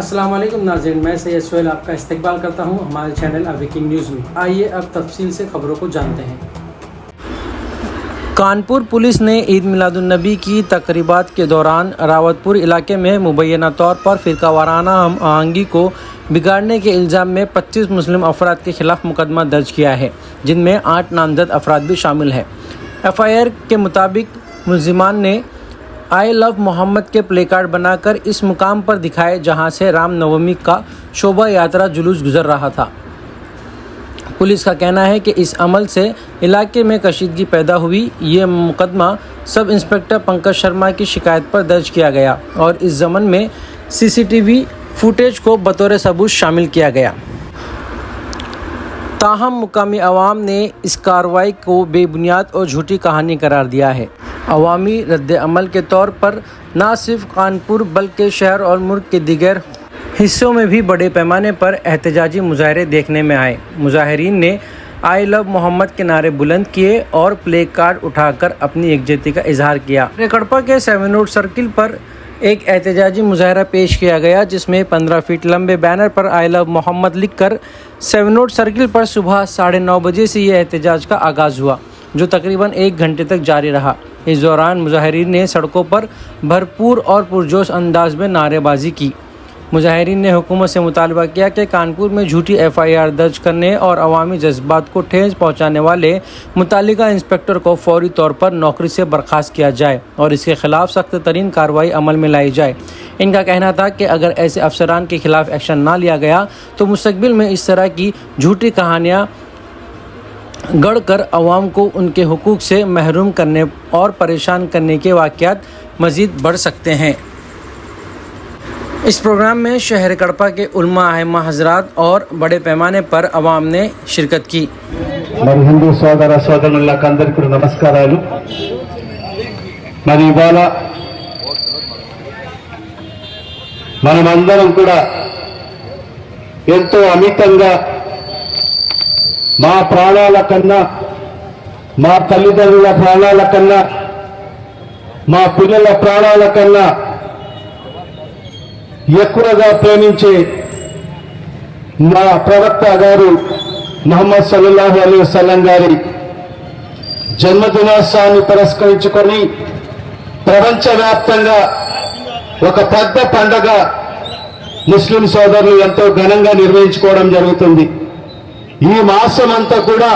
अस्सलाम वालेकुम नाज़रीन, मैं सैयद सोहेल आपका इस्तकबाल करता हूं हमारे चैनल अवेकिंग न्यूज़ में। आइए अब तफसील से खबरों को जानते हैं। कानपुर पुलिस ने ईद मिलादुन्नबी की तकरीबात के दौरान रावतपुर इलाके में मुबैना तौर पर फ़िरकावाराना हम आहंगी को बिगाड़ने के इल्ज़ाम में 25 मुस्लिम अफराद के ख़िलाफ़ मुकदमा दर्ज किया है, जिनमें 8 नामज़द अफराद भी शामिल हैं। FIR के मुताबिक मुल्ज़िमान ने आई लव मोहम्मद के प्ले कार्ड बनाकर इस मुकाम पर दिखाए जहां से रामनवमी का शोभा यात्रा जुलूस गुजर रहा था। पुलिस का कहना है कि इस अमल से इलाके में कशीदगी पैदा हुई। ये मुकदमा सब इंस्पेक्टर पंकज शर्मा की शिकायत पर दर्ज किया गया और इस ज़मन में CCTV फुटेज को बतौर सबूत शामिल किया गया। ताहम मुकामी अवाम ने इस कार्रवाई को बेबुनियाद और झूठी कहानी करार दिया है। अवामी रद्द अमल के तौर पर न सिर्फ कानपुर बल्कि शहर और मुल्क के दीगर हिस्सों में भी बड़े पैमाने पर एहतजाजी मुजाहरे देखने में आए। मुजाहिरीन ने आई लव मोहम्मद के नारे बुलंद किए और प्ले कार्ड उठाकर अपनी यकजहती का इजहार किया। कडपा के 7 रोड सर्किल पर एक एहतजाजी मुजाहरा पेश किया गया, जिसमें 15 फीट लंबे बैनर पर आई लव मोहम्मद लिखकर 7 रोड सर्किल पर सुबह 9:30 बजे से यह एहतजाज का आगाज़ हुआ, जो तकरीबन 1 घंटे तक जारी रहा। इस दौरान मुजाहिरीन ने सड़कों पर भरपूर और पुरजोश अंदाज में नारेबाजी की। मुजाहिरीन ने हुकूमत से मुतालबा किया कि कानपुर में झूठी FIR दर्ज करने और अवामी जज्बात को ठेस पहुंचाने वाले मुतालिका इंस्पेक्टर को फौरी तौर पर नौकरी से बर्खास्त किया जाए और इसके खिलाफ सख्त तरीन कार्रवाई अमल में लाई जाए। इनका कहना था कि अगर ऐसे अफसरान के खिलाफ एक्शन ना लिया गया तो मुस्तकबिल में इस तरह की झूठी कहानियाँ गढ़ कर अवाम को उनके हुकूक से महरूम करने और परेशान करने के वाक़यात मज़ीद बढ़ सकते हैं। इस प्रोग्राम में शहर कडपा के उलमा अहम्मा हजरात और बड़े पैमाने पर अवाम ने शिरकत की। మరి హిందూ సోదర సోదరులకు అందరికీ కూడా నమస్కారాలు। మరి ఇవాళ మనమందరం కూడా ఎంతో అమితంగా మా ప్రాణాల కన్నా, మా తల్లిదండ్రుల ప్రాణాల కన్నా, మా పిల్లల ప్రాణాల కన్నా ఎక్కువగా ప్రేమించే మా ప్రవక్త గారు ముహమ్మద్ సల్లల్లాహు అలైహి వసల్లం గారి జన్మదినోత్సవాన్ని పురస్కరించుకొని ప్రపంచవ్యాప్తంగా ఒక పెద్ద పండగ ముస్లిం సోదరులు ఎంతో ఘనంగా నిర్వహించుకోవడం జరుగుతుంది। ఈ మాసం అంతా కూడా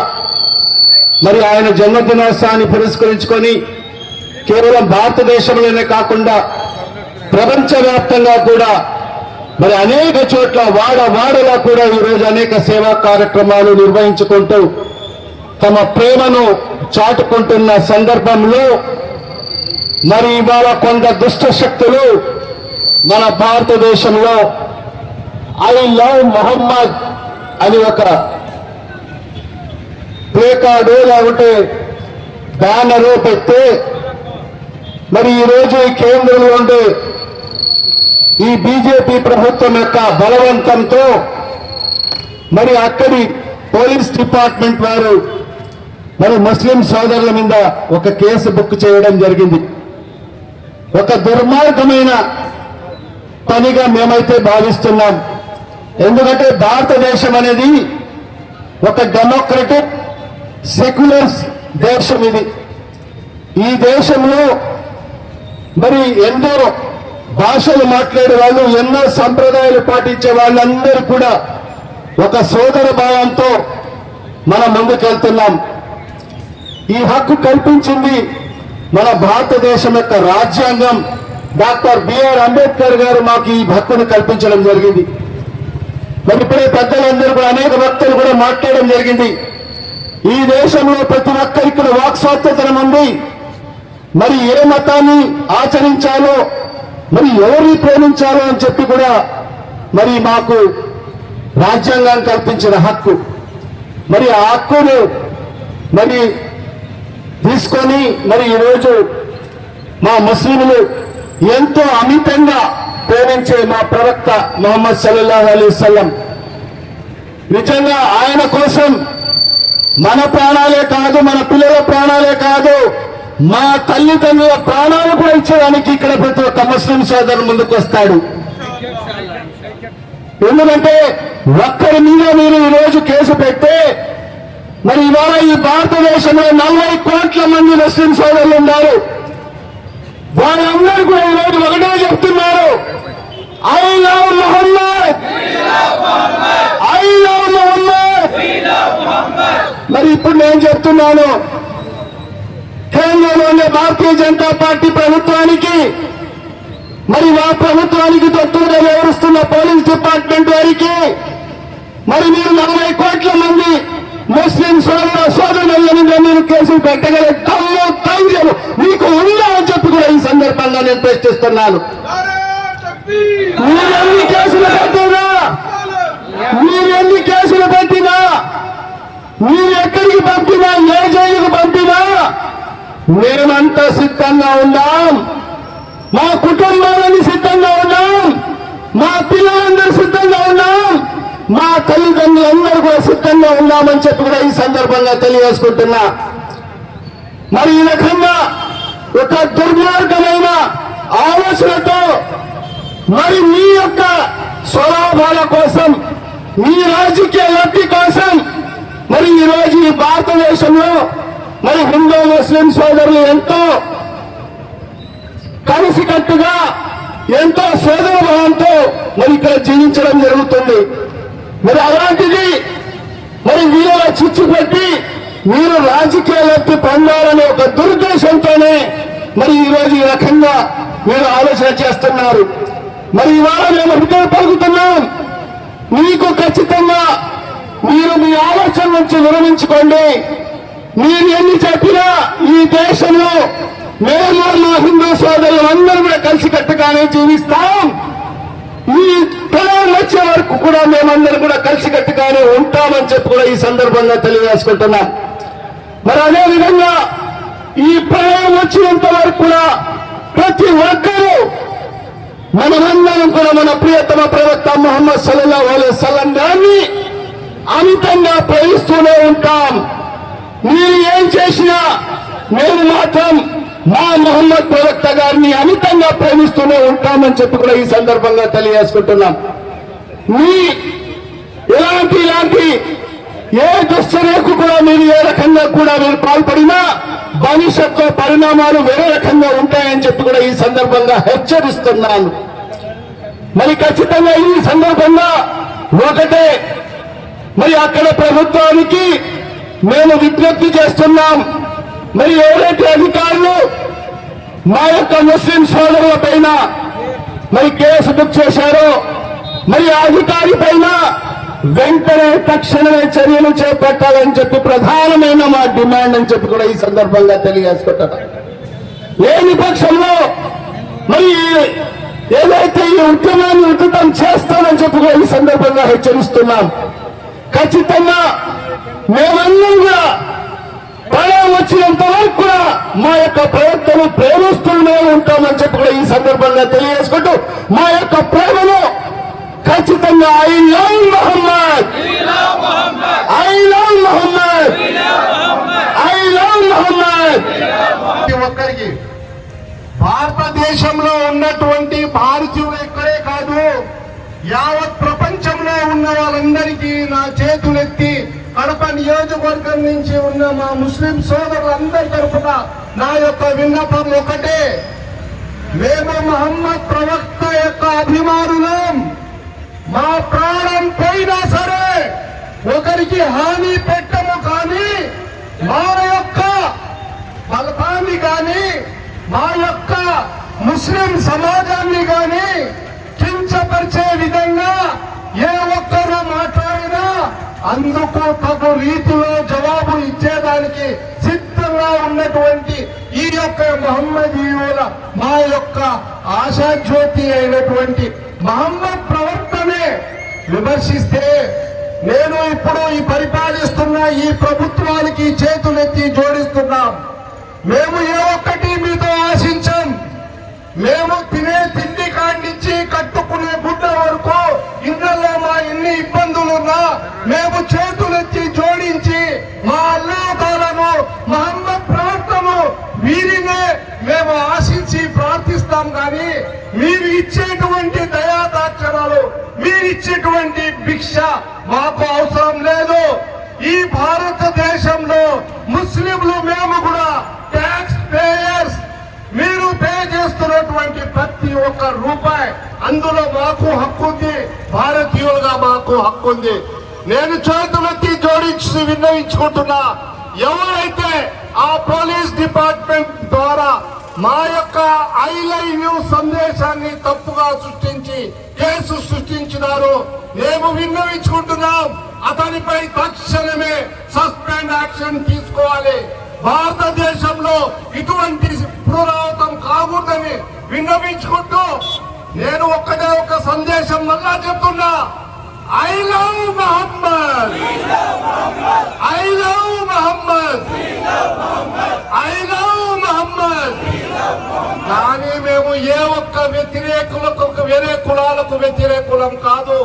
మరి ఆయన జన్మదినోత్సవాన్ని పురస్కరించుకొని కేవలం భారతదేశంలోనే కాకుండా ప్రపంచవ్యాప్తంగా కూడా మరి అనేక చోట్ల వాడలా కూడా ఈరోజు అనేక సేవా కార్యక్రమాలు నిర్వహించుకుంటూ తమ ప్రేమను చాటుకుంటున్న సందర్భంలో మరి ఇవాళ కొంత దుష్ట శక్తులు మన భారతదేశంలో ఐ లవ్ మొహమ్మద్ అని ఒక ప్లే కార్డు లేకుంటే బ్యానరు పెట్టి మరి ఈరోజు ఈ కేంద్రంలో ఉండే ఈ బీజేపీ ప్రభుత్వం యొక్క బలవంతంతో మరి అక్కడి పోలీస్ డిపార్ట్మెంట్ వారు మరి ముస్లిం సోదరుల మీద ఒక కేసు బుక్ చేయడం జరిగింది। ఒక దుర్మార్గమైన పనిగా మేమైతే భావిస్తున్నాం। ఎందుకంటే భారతదేశం అనేది ఒక డెమోక్రటిక్ సెక్యులర్ దేశం ఇది। ఈ దేశంలో మరి ఎన్నో భాషలు మాట్లాడే వాళ్ళు, ఎన్నో సంప్రదాయాలు పాటించే వాళ్ళందరూ కూడా ఒక సోదర భావంతో మనం ముందుకెళ్తున్నాం। ఈ హక్కు కల్పించింది మన భారతదేశం యొక్క రాజ్యాంగం। డాక్టర్ బిఆర్ అంబేద్కర్ గారు మాకు ఈ హక్కును కల్పించడం జరిగింది। మరి ఇప్పుడే పెద్దలందరూ కూడా అనేక వక్తలు కూడా మాట్లాడడం జరిగింది। ఈ దేశంలో ప్రతి ఒక్కరికి వాక్ స్వాతంత్రం ఉంది। మరి ఏ మతాన్ని ఆచరించాలో, మరి ఎవరిని ప్రేమించాలో అని చెప్పి కూడా మరి మాకు రాజ్యాంగం కల్పించిన హక్కు। మరి ఆ హక్కును మరి తీసుకొని మరి ఈరోజు మా ముస్లింలు ఎంతో అమితంగా ప్రేమించే మా ప్రవక్త ముహమ్మద్ సల్లల్లాహు అలైహి వసల్లం నిజంగా ఆయన కోసం మన ప్రాణాలే కాదు, మన పిల్లల ప్రాణాలే కాదు, మా తల్లిదండ్రుల ప్రాణాలు కూడా ఇచ్చేదానికి ఇక్కడ ప్రతి ఒక్క ముస్లిం సోదరుడు ముందుకు వస్తాడు। ఎందుకంటే ఒక్కరి మీద మీరు ఈరోజు కేసు పెడితే మరి ఇవాళ ఈ భారతదేశంలో 40 కోట్ల మంది ముస్లిం సోదరులు ఉన్నారు. వాళ్ళందరూ కూడా ఈరోజు ఒకటే చెప్తున్నారు, I love Muhammad, I love Muhammad. మరి ఇప్పుడు నేను చెప్తున్నాను, కేంద్రంలోని భారతీయ జనతా పార్టీ ప్రభుత్వానికి, మరి ఆ ప్రభుత్వానికి తొత్తుగా వ్యవహరిస్తున్న పోలీస్ డిపార్ట్మెంట్ వారికి, మరి మీరు 40 కోట్ల మంది ముస్లిం సోదరుల మీద మీరు కేసులు పెట్టగల దమ్ము ధైర్యం మీకు ఉందా అని చెప్పి కూడా ఈ సందర్భంగా నేను ప్రశ్నిస్తున్నాను. మీరెన్ని కేసులు పెట్టినా, మీరెన్ని కేసులు పెట్టినా, మీరు ఎక్కడికి పంపినా, ఏ జైలుకు పంపినా మేమంతా సిద్ధంగా ఉన్నాం. మా కుటుంబాలని సిద్ధంగా ఉన్నాం, మా పిల్లలందరూ సిద్ధంగా ఉన్నాం, మా తల్లిదండ్రులందరూ కూడా సిద్ధంగా ఉన్నామని చెప్పి కూడా ఈ సందర్భంగా తెలియజేసుకుంటున్నా. మరి ఈ రకంగా ఒక దుర్మార్గమైన ఆలోచనతో మరి మీ యొక్క స్వలాభాల కోసం, మీ రాజకీయ లబ్ధి కోసం మరి ఈరోజు ఈ భారతదేశంలో మరి హిందూ ముస్లిం సోదరులు ఎంతో కలిసికట్టుగా, ఎంతో సోదరభావంతో మరి ఇక్కడ జీవించడం జరుగుతుంది. మరి అలాంటిది మరి వీళ్ళ చిచ్చు పెట్టి మీరు రాజకీయ లబ్ధి పొందాలనే ఒక దురుద్దేశంతోనే మరి ఈరోజు ఈ రకంగా మీరు ఆలోచన చేస్తున్నారు. మరి ఇవాళ మేము హృదయం పలుకుతున్నాం, మీకు ఖచ్చితంగా మీరు మీ ఆలోచన నుంచి విరమించుకోండి. మీరు ఎన్ని చెప్పినా ఈ దేశంలో మేము మా హిందూ సోదరులు అందరూ కూడా కలిసికట్టుగానే జీవిస్తాం. ఈ ప్రళయం వచ్చే వరకు కూడా మేమందరం కూడా కలిసికట్టుగానే ఉంటామని చెప్పి కూడా ఈ సందర్భంగా తెలియజేసుకుంటున్నాం. మరి అదే విధంగా ఈ ప్రళయం వచ్చినంత వరకు కూడా ప్రతి ఒక్కరూ మనమందరం కూడా మన ప్రియతమ ప్రవక్త ముహమ్మద్ సల్లల్లాహు అలైహి వసల్లం గారిని అమితంగా ప్రేమిస్తూనే ఉంటాం. మీరు ఏం చేసినా మేము మాత్రం మా ముహమ్మద్ ప్రవక్త గారిని అమితంగా ప్రేమిస్తూనే ఉంటామని చెప్పి కూడా ఈ సందర్భంగా తెలియజేసుకుంటున్నాం. మీ ఇలాంటి ఏ దుశ్చర్యకు కూడా మీరు ఏ రకంగా కూడా మీరు పాల్పడినా భవిష్యత్తులో పరిణామాలు వేరే రకంగా ఉంటాయని చెప్పి కూడా ఈ సందర్భంగా హెచ్చరిస్తున్నాను. మరి ఖచ్చితంగా ఈ సందర్భంగా ఒకటే మరి అక్కడ ప్రభుత్వానికి మేము విజ్ఞప్తి చేస్తున్నాం. మరి ఎవరైతే అధికారులు మా యొక్క ముస్లిం సోదరుల పైన మరి కేసు బుక్ చేశారో మరి ఆ అధికారి పైన వెంటనే తక్షణమే చర్యలు చేపట్టాలని చెప్పి ప్రధానమైన మా డిమాండ్ అని చెప్పి కూడా ఈ సందర్భంగా తెలియజేసుకుంటారు. లేని పక్షంలో మరి ఏదైతే ఈ ఉద్యమాన్ని ఉధృతం చేస్తామని చెప్పి కూడా ఈ సందర్భంగా హెచ్చరిస్తున్నాం. ఖచ్చితంగా మేమందరం కూడా ప్రళయం వచ్చినంత వరకు కూడా మా యొక్క ప్రయత్నం ప్రేమిస్తూనే ఉంటామని చెప్పి కూడా ఈ సందర్భంగా తెలియజేసుకుంటూ మా యొక్క ప్రేమను ఖచ్చితంగా I love Muhammad, I love Muhammad, I love Muhammad. ఒక్కరికి భారతదేశంలో ఉన్నటువంటి భారతీయులు ఇక్కడే కాదు, యావత్ ప్రపంచంలో ఉన్న వాళ్ళందరికీ నా చేతులెత్తి కడప నియోజకవర్గం నుంచి ఉన్న మా ముస్లిం సోదరులందరి తరఫున నా యొక్క విన్నపం ఒకటే, మేము మహమ్మద్ ప్రవక్త యొక్క అభిమానులం. మా ప్రాణం పోయినా సరే ఒకరికి హాని పెట్టము, కానీ మా యొక్క బలపాన్ని కానీ మా యొక్క ముస్లిం సమాజాన్ని కానీ కించపరిచే విధంగా ఏ ఒక్కరు మాట్లాడినా అందుకు తగు రీతిలో జవాబు ఇచ్చేదానికి సిద్ధంగా ఉన్నటువంటి ఈ యొక్క మహమ్మదీయుల మా యొక్క ఆశాజ్యోతి అయినటువంటి మహమ్మద్ ప్రవర్తనే విమర్శిస్తే నేను ఇప్పుడు ఈ పరిపాలిస్తున్న ఈ ప్రభుత్వానికి చేతులెత్తి జోడిస్తున్నాం. మేము ఏ ఒక్కటి మీతో ఆశించాం. మేము తినే తిండి కాండించి కట్టుకునే గుడ్డ వరకు ఇంట్లో మా ఎన్ని ఇబ్బందులున్నా మేము చేతులెత్తి జోడించి మా అల్లాహ్ మహమ్మద్ ప్రవర్తన వీరినే మేము ఆశించి ప్రార్థిస్తాం. చేస్తాం కానీ మీరు ఇచ్చేటువంటి దయాదాక్షరాలు, మీరు ఇచ్చేటువంటి భిక్ష మాకు అవసరం లేదు. ఈ భారతదేశంలో ముస్లింలు మేము కూడా ట్యాక్స్ పేయర్స్. మీరు పే చేస్తున్నటువంటి ప్రతి ఒక్క రూపాయి అందులో మాకు హక్కు ఉంది, భారతీయులుగా మాకు హక్కు ఉంది. నేను చేతులెత్తి జోడించి విన్నవించుకుంటున్నా, ఎవరైతే ఆ పోలీస్ డిపార్ట్మెంట్ ద్వారా మా యొక్క ఐ లవ్ యూ సందేశాన్ని తప్పుగా సృష్టించి కేసు సృష్టించినారు, మేము విన్నవించుకుంటున్నాం, అతనిపై తక్షణమే సస్పెండ్ యాక్షన్ తీసుకోవాలి. భారతదేశంలో ఇటువంటి పునరావృతం కాకూడదని విన్నవించుకుంటూ నేను ఒక్కటే ఒక సందేశం మళ్ళా చెప్తున్నా, I love Muhammad, I love Muhammad, I love Muhammad. కానీ మేము ఏ ఒక్క వ్యతిరేకులకు, వేరే కులాలకు వ్యతిరేకులం కాదు.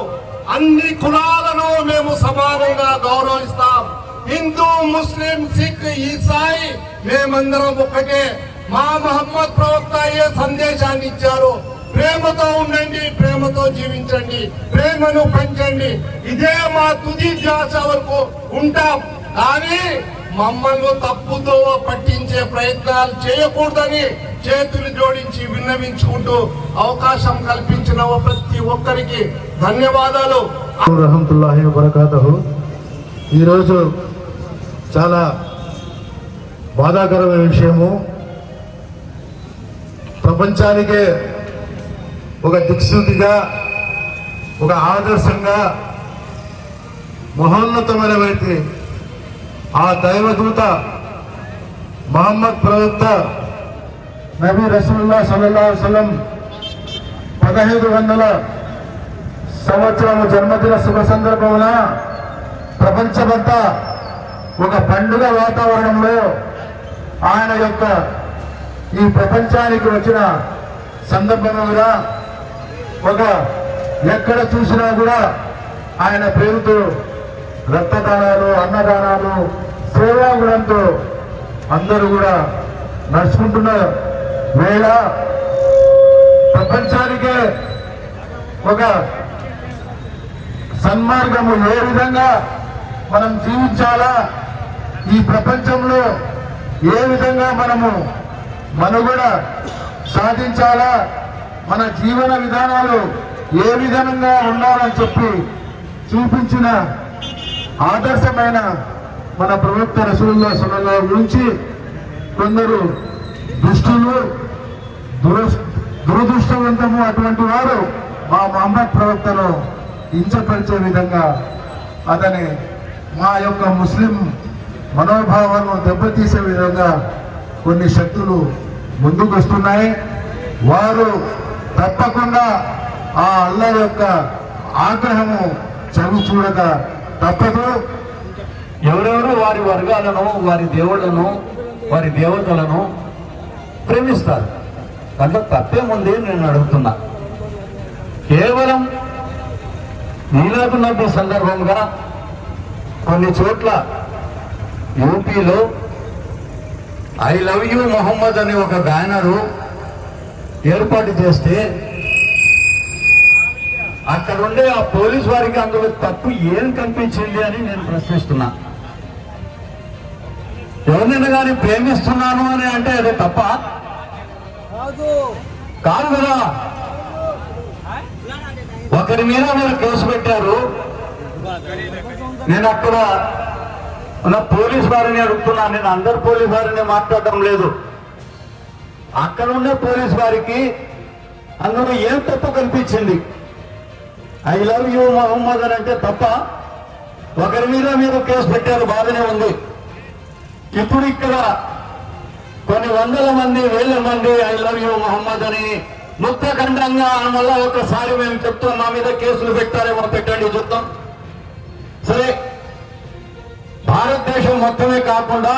అన్ని కులాలను మేము సమానంగా గౌరవిస్తాం. హిందూ, ముస్లిం, సిక్, ఈసాయి మేమందరం ఒకటే. మా మహమ్మద్ ప్రవక్త ఏ సందేశాన్ని ఇచ్చారు? ప్రేమతో ఉండండి, ప్రేమతో జీవించండి, ప్రేమను పెంచండి. ఇదే మా తుది ధ్యాస వరకు ఉంటాం. కానీ మమ్మల్ని తప్పుతో పట్టించే ప్రయత్నాలు చేయకూడదని చేతులు జోడించి విన్నవించుకుంటూ అవకాశం కల్పించిన ప్రతి ఒక్కరికి ధన్యవాదాలు. రహమతుల్లాహి వబరకాతుహు. ఈరోజు చాలా బాధాకరమైన విషయము. ప్రపంచానికే ఒక దిక్సూచిగా, ఒక ఆదర్శంగా, మహోన్నతమైన వ్యక్తి ఆ దైవదూత మహమ్మద్ ప్రవక్త నబీ రసూలుల్లాహ్ సల్లల్లాహు అలైహి వసల్లం 1500 సంవత్సరము జన్మదిన శుభ సందర్భమున ప్రపంచమంతా ఒక పండుగ వాతావరణంలో ఆయన యొక్క ఈ ప్రపంచానికి వచ్చిన సందర్భంగా ఒక ఎక్కడ చూసినా కూడా ఆయన పేరుతో రక్తదానాలు, అన్నదానాలు, సేవాగుణంతో అందరూ కూడా నడుచుకుంటున్న వేళ ప్రపంచానికే ఒక సన్మార్గము ఏ విధంగా మనం జీవించాలా, ఈ ప్రపంచంలో ఏ విధంగా మనము మనుగడ సాధించాలా, మన జీవన విధానాలు ఏ విధంగా ఉండాలని చెప్పి చూపించిన ఆదర్శమైన మన ప్రవక్త రసూలుల్లాహ్ సల్లల్లాహు గురించి కొందరు దుష్టులు, దురదృష్టవంతము అటువంటి వారు మా మహమ్మద్ ప్రవక్తను కించపరిచే విధంగా అతని మా యొక్క ముస్లిం మనోభావాలను దెబ్బతీసే విధంగా కొన్ని శక్తులు ముందుకు వస్తున్నాయి. వారు తప్పకుండా ఆ అల్లాహ్ యొక్క ఆగ్రహము చవి చూడక తప్పదు. ఎవరెవరు వారి వర్గాలను, వారి దేవుళ్లను, వారి దేవతలను ప్రేమిస్తారు. దాంట్లో తప్పేముంది నేను అడుగుతున్నా. కేవలం మీలాదు నబీ సందర్భంగా కొన్ని చోట్ల యూపీలో ఐ లవ్ యూ మొహమ్మద్ అనే ఒక బ్యానరు ఏర్పాటు చేస్తే అక్కడ ఉండే ఆ పోలీస్ వారికి అందులో తప్పు ఏం కనిపించింది అని నేను ప్రశ్నిస్తున్నా. ఎవరినైనా కానీ ప్రేమిస్తున్నాను అని అంటే అది తప్ప కాదు కదా. ఒకరి మీద మీరు కేసు పెట్టారు. నేను అక్కడ ఉన్న పోలీస్ వారిని అడుగుతున్నా, నేను అందరు పోలీస్ వారిని మాట్లాడడం లేదు. అక్కడ ఉండే పోలీస్ వారికి అందులో ఏం తప్పు కనిపించింది? ఐ లవ్ యూ మొహమ్మద్ అని అంటే తప్ప? ఒకరి మీద మీరు కేసు పెట్టారు, బాగానే ఉంది. ఇప్పుడు ఇక్కడ కొన్ని వందల మంది, వేల మంది ఐ లవ్ యూ మొహమ్మద్ అని ముక్తఖండంగా మళ్ళా ఒకసారి మేము చెప్తాం, మా మీద కేసులు పెట్టారేమో, పెట్టండి చూద్దాం. సరే, భారతదేశం మొత్తమే కాకుండా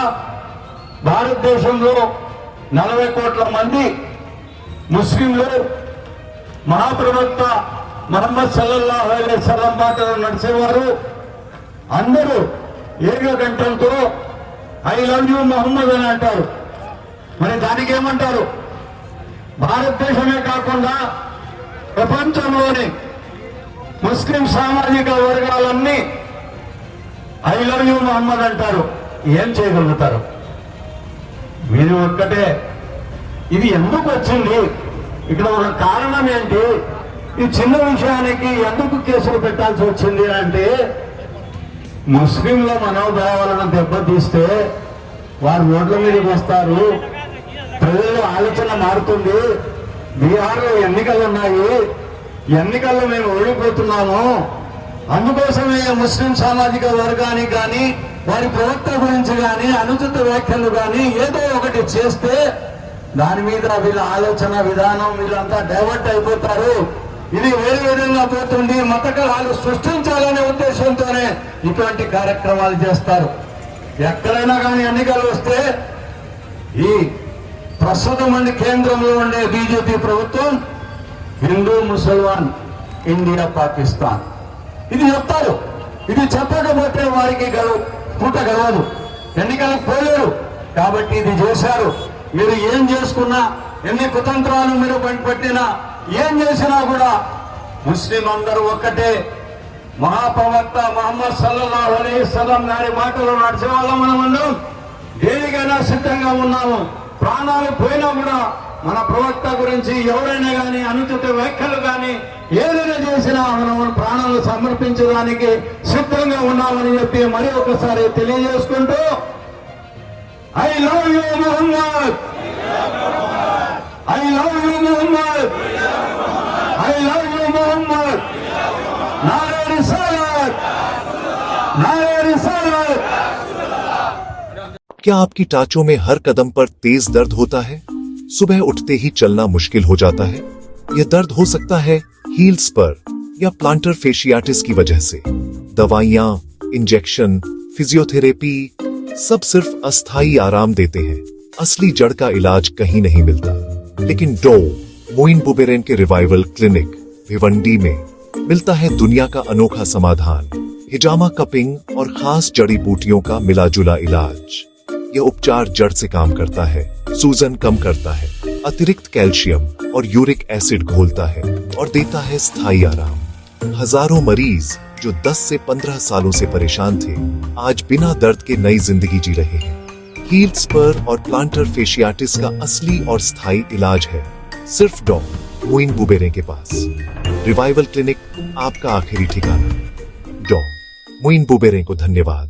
భారతదేశంలో 40 కోట్ల మంది ముస్లింలు మహాప్రవక్త మహమ్మద్ సల్లల్లాహు అలైహి వసల్లం మాటలు నడిచేవారు. అందరూ ఏకకంఠంతో ఐ లవ్ యూ మొహమ్మద్ అని అంటారు. మరి దానికి ఏమంటారు? భారతదేశమే కాకుండా ప్రపంచంలోని ముస్లిం సామాజిక వర్గాలన్నీ ఐ లవ్ యూ మహమ్మద్ అంటారు. ఏం చేయగలుగుతారు? మీరు ఒక్కటే. ఇది ఎందుకు వచ్చింది? ఇక్కడ ఒక కారణం ఏంటి? ఈ చిన్న విషయానికి ఎందుకు కేసులు పెట్టాల్సి వచ్చింది అంటే, ముస్లింల మనోభావాలను దెబ్బతీస్తే వారు రోడ్ల మీదకి వస్తారు, ప్రజల్లో ఆలోచన మారుతుంది. బీహార్లో ఎన్నికలు ఉన్నాయి, ఎన్నికల్లో మేము ఓడిపోతున్నాము, అందుకోసమే ముస్లిం సామాజిక వర్గానికి కానీ వారి ప్రవక్త గురించి కానీ అనుచిత వ్యాఖ్యలు కానీ ఏదో ఒకటి చేస్తే దాని మీద వీళ్ళ ఆలోచన విధానం వీళ్ళంతా డైవర్ట్ అయిపోతారు. ఇది వేరే విధంగా పోతుంది, మత కలహాలు సృష్టించాలనే ఉద్దేశంతోనే ఇటువంటి కార్యక్రమాలు చేస్తారు. ఎక్కడైనా కానీ ఎన్నికలు వస్తే ఈ ప్రస్తుతం ఉండే కేంద్రంలో ఉండే బీజేపీ ప్రభుత్వం హిందూ ముసల్మాన్ ఇండియా పాకిస్తాన్ ఇది చెప్తారు. ఇది చెప్పకపోతే వారికి పూట గెలవదు, ఎన్నికలకు పోలేరు. కాబట్టి ఇది చేశారు. మీరు ఏం చేసుకున్నా, ఎన్ని కుతంత్రాలు మీరు పట్టినా, ఏం చేసినా కూడా ముస్లిం అందరూ ఒక్కటే. మహాప్రవక్త మహమ్మద్ సల్లల్లాహు అలైహి వసల్లం గారి మాటలు నడిచే వాళ్ళం మనమందరం. దేనికైనా సిద్ధంగా ఉన్నాము. ప్రాణాలు పోయినా కూడా మన ప్రవక్త గురించి ఎవరైనా కానీ అనుచిత వ్యాఖ్యలు కానీ ఏదైనా చేసినా మనం ప్రాణాలు సమర్పించడానికి సిద్ధంగా ఉన్నామని చెప్పి మరి ఒకసారి తెలియజేసుకుంటూ, I love you Muhammad, I love you Muhammad, I love you Muhammad, నారే रिसालत, नारे रिसालत। क्या आपकी टाचों में हर कदम पर तेज दर्द होता है? सुबह उठते ही चलना मुश्किल हो जाता है? यह दर्द हो सकता है हील्स पर या प्लांटर फेशियाटिस की वजह से। दवाइयाँ, इंजेक्शन, फिजियोथेरेपी सब सिर्फ अस्थायी आराम देते हैं, असली जड़ का इलाज कहीं नहीं मिलता। लेकिन डॉ. मोइन बुबेरेन के रिवाइवल क्लिनिक भिवंडी में मिलता है दुनिया का अनोखा समाधान, हिजामा कपिंग और खास जड़ी बूटियों का मिला जुला इलाज। यह उपचार जड़ से काम करता है, सूजन कम करता है, अतिरिक्त कैल्शियम और यूरिक एसिड घोलता है और देता है स्थायी आराम। हजारों मरीज जो 10 से 15 सालों से परेशान थे, आज बिना दर्द के नई जिंदगी जी रहे हैं। हील्स पर और प्लांटर फेशियाटिस का असली और स्थायी इलाज है सिर्फ डॉ. मोइन बुबेरे के पास। रिवाइवल क्लिनिक आपका आखिरी ठिकाना। डॉ. मोइन बुबेरे को धन्यवाद।